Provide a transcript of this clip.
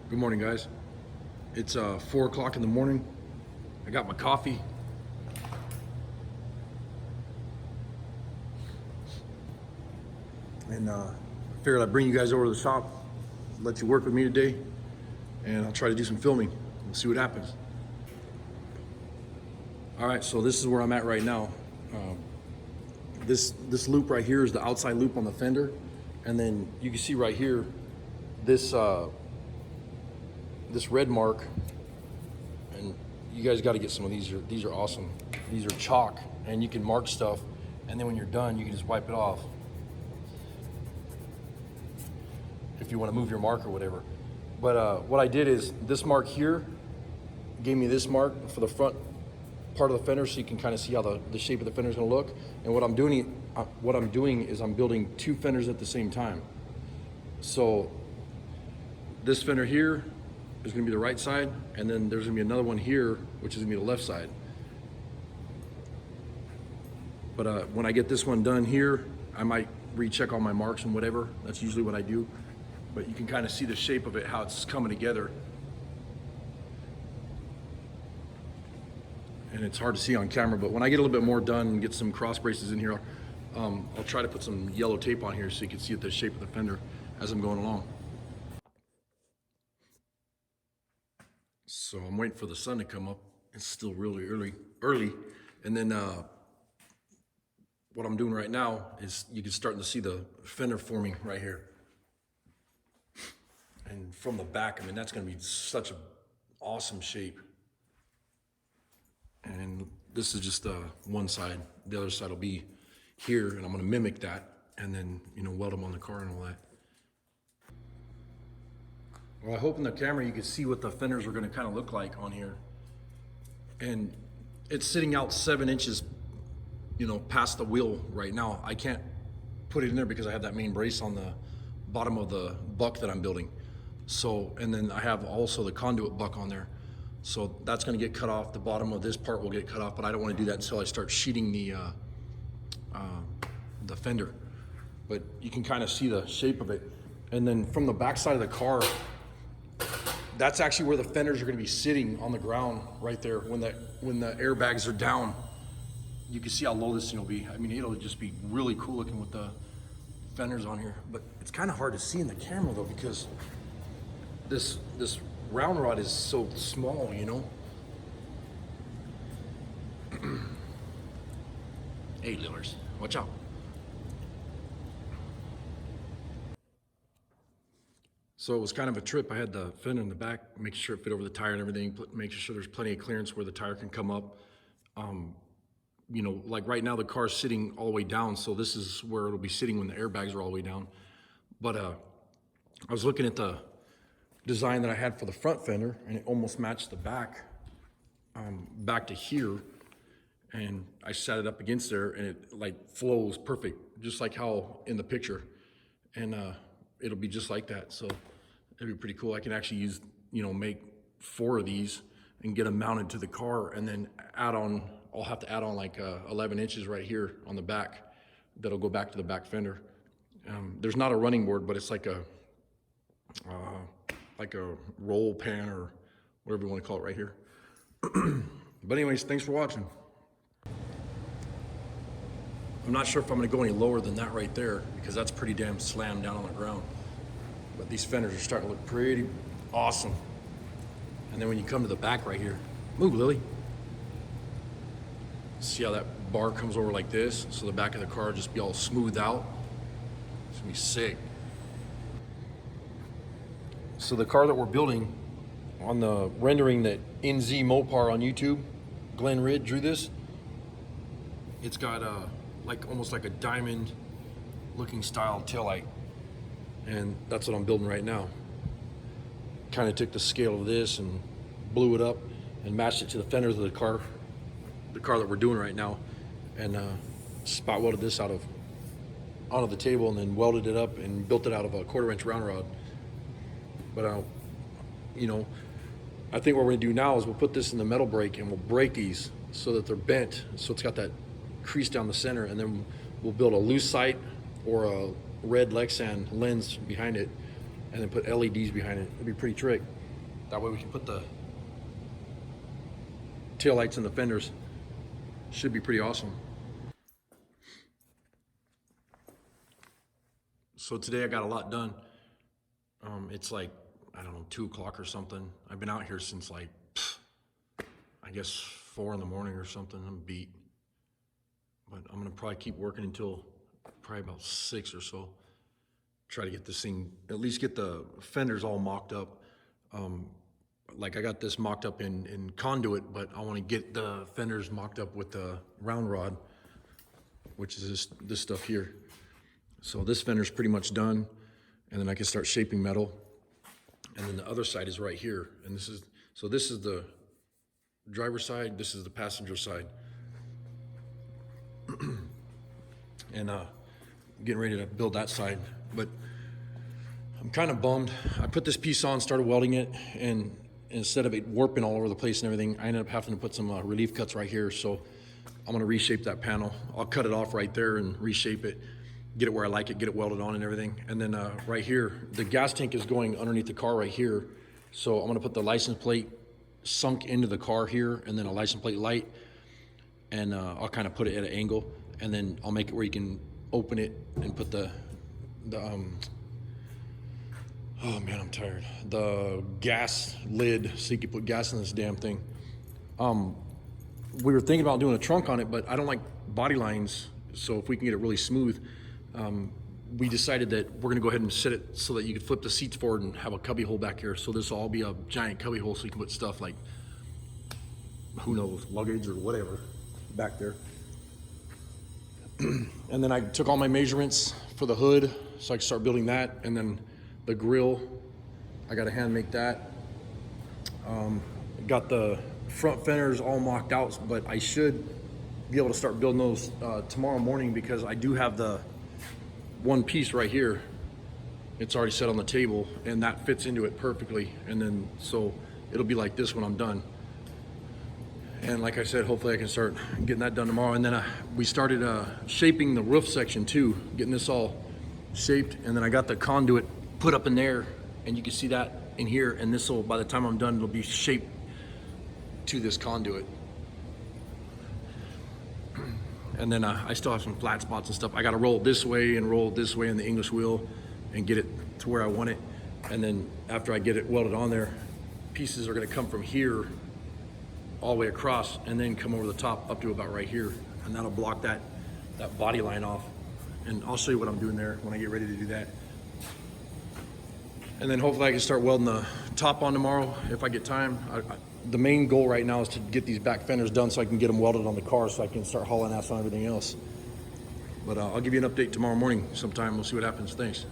Good morning, guys. It's 4 o'clock in the morning. I got my coffee. And figured I'd bring you guys over to the shop, let you work with me today, and I'll try to do some filming. We'll see what happens. All right, so this is where I'm at right now. This loop right here is the outside loop on the fender, and then you can see right here, this red mark, and you guys got to get some of these. These are awesome. These are chalk, and you can mark stuff, and then when you're done, you can just wipe it off if you want to move your mark or whatever. But what I did is this mark here gave me this mark for the front part of the fender, so you can kind of see how the shape of the fender is going to look. And what I'm doing is I'm building two fenders at the same time. So this fender here is going to be the right side, and then there's going to be another one here, which is going to be the left side. But when I get this one done here, I might recheck all my marks and whatever. That's usually what I do. But you can kind of see the shape of it, how it's coming together. And it's hard to see on camera, but when I get a little bit more done and get some cross braces in here, I'll try to put some yellow tape on here so you can see the shape of the fender as I'm going along. So I'm waiting for the sun to come up. It's still really early. And then what I'm doing right now is you can start to see the fender forming right here. And from the back, I mean, that's going to be such an awesome shape. And this is just one side. The other side will be here, and I'm going to mimic that, and then, you know, weld them on the car and all that. Well, I hope in the camera you can see what the fenders are going to kind of look like on here. And it's sitting out 7 inches, you know, past the wheel right now. I can't put it in there because I have that main brace on the bottom of the buck that I'm building. So, and then I have also the conduit buck on there. So that's going to get cut off. The bottom of this part will get cut off, but I don't want to do that until I start sheeting the fender. But you can kind of see the shape of it. And then from the back side of the car, that's actually where the fenders are going to be sitting on the ground right there. When the airbags are down, you can see how low this thing will be. I mean, it'll just be really cool looking with the fenders on here. But it's kind of hard to see in the camera though, because this round rod is so small, you know. Hey, Lillers, watch out. So it was kind of a trip. I had the fender in the back, making sure it fit over the tire and everything, making sure there's plenty of clearance where the tire can come up. You know, like right now the car's sitting all the way down, so this is where it'll be sitting when the airbags are all the way down. But I was looking at the design that I had for the front fender, and it almost matched the back, back to here. And I sat it up against there, and it like flows perfect, just like how in the picture. And it'll be just like that. So it'll be pretty cool. I can actually use, you know, make 4 of these and get them mounted to the car, and then add on, I'll have to add on like 11 inches right here on the back that'll go back to the back fender. There's not a running board, but it's like a roll pan or whatever you want to call it right here. But anyways, thanks for watching. I'm not sure if I'm going to go any lower than that right there, because that's pretty damn slammed down on the ground. But these fenders are starting to look pretty awesome. And then when you come to the back right here, move, Lily. See how that bar comes over like this, so the back of the car just be all smoothed out. It's gonna be sick. So the car that we're building, on the rendering that NZ Mopar on YouTube, Glenn Ridd drew this. It's got like almost like a diamond looking style taillight, and that's what I'm building right now. Kind of took the scale of this and blew it up and matched it to the fenders of the car that we're doing right now, and spot welded this onto the table, and then welded it up and built it out of a 1/4 inch round rod. But you know, I think what we're gonna do now is we'll put this in the metal brake, and we'll break these so that they're bent, so it's got that crease down the center, and then we'll build a loose sight or a red Lexan lens behind it, and then put LEDs behind it. It'd be a pretty trick. That way we can put the tail lights in the fenders. Should be pretty awesome. So today I got a lot done. It's like, I don't know, 2 o'clock or something. I've been out here since like, I guess 4 in the morning or something. I'm beat. But I'm gonna probably keep working until probably about 6 or so. Try to get this thing, at least get the fenders all mocked up. Like I got this mocked up in conduit, but I wanna get the fenders mocked up with the round rod, which is this stuff here. So this fender's pretty much done, and then I can start shaping metal. And then the other side is right here. And this is the driver's side, this is the passenger side. And getting ready to build that side. But I'm kind of bummed. I put this piece on, started welding it, and instead of it warping all over the place and everything, I ended up having to put some relief cuts right here. So I'm gonna reshape that panel. I'll cut it off right there and reshape it, get it where I like it, get it welded on and everything. And then right here, the gas tank is going underneath the car right here. So I'm gonna put the license plate sunk into the car here, and then a license plate light, and I'll kind of put it at an angle, and then I'll make it where you can open it and put the oh man, I'm tired. The gas lid, so you can put gas in this damn thing. We were thinking about doing a trunk on it, but I don't like body lines, so if we can get it really smooth, we decided that we're gonna go ahead and set it so that you could flip the seats forward and have a cubby hole back here. So this will all be a giant cubby hole, so you can put stuff like, who knows, luggage or whatever back there. And then I took all my measurements for the hood so I could start building that. And then the grill, I gotta hand make that. Got the front fenders all mocked out, but I should be able to start building those tomorrow morning, because I do have the one piece right here. It's already set on the table, and that fits into it perfectly. And then, so it'll be like this when I'm done. And like I said, hopefully I can start getting that done tomorrow. And then we started shaping the roof section too, getting this all shaped. And then I got the conduit put up in there, and you can see that in here. And this will, by the time I'm done, it'll be shaped to this conduit. And then I still have some flat spots and stuff. I gotta roll it this way and roll it this way in the English wheel and get it to where I want it. And then after I get it welded on there, pieces are gonna come from here all the way across and then come over the top up to about right here. And that'll block that body line off. And I'll show you what I'm doing there when I get ready to do that. And then hopefully I can start welding the top on tomorrow if I get time. The main goal right now is to get these back fenders done so I can get them welded on the car so I can start hauling ass on everything else. But I'll give you an update tomorrow morning sometime. We'll see what happens. Thanks.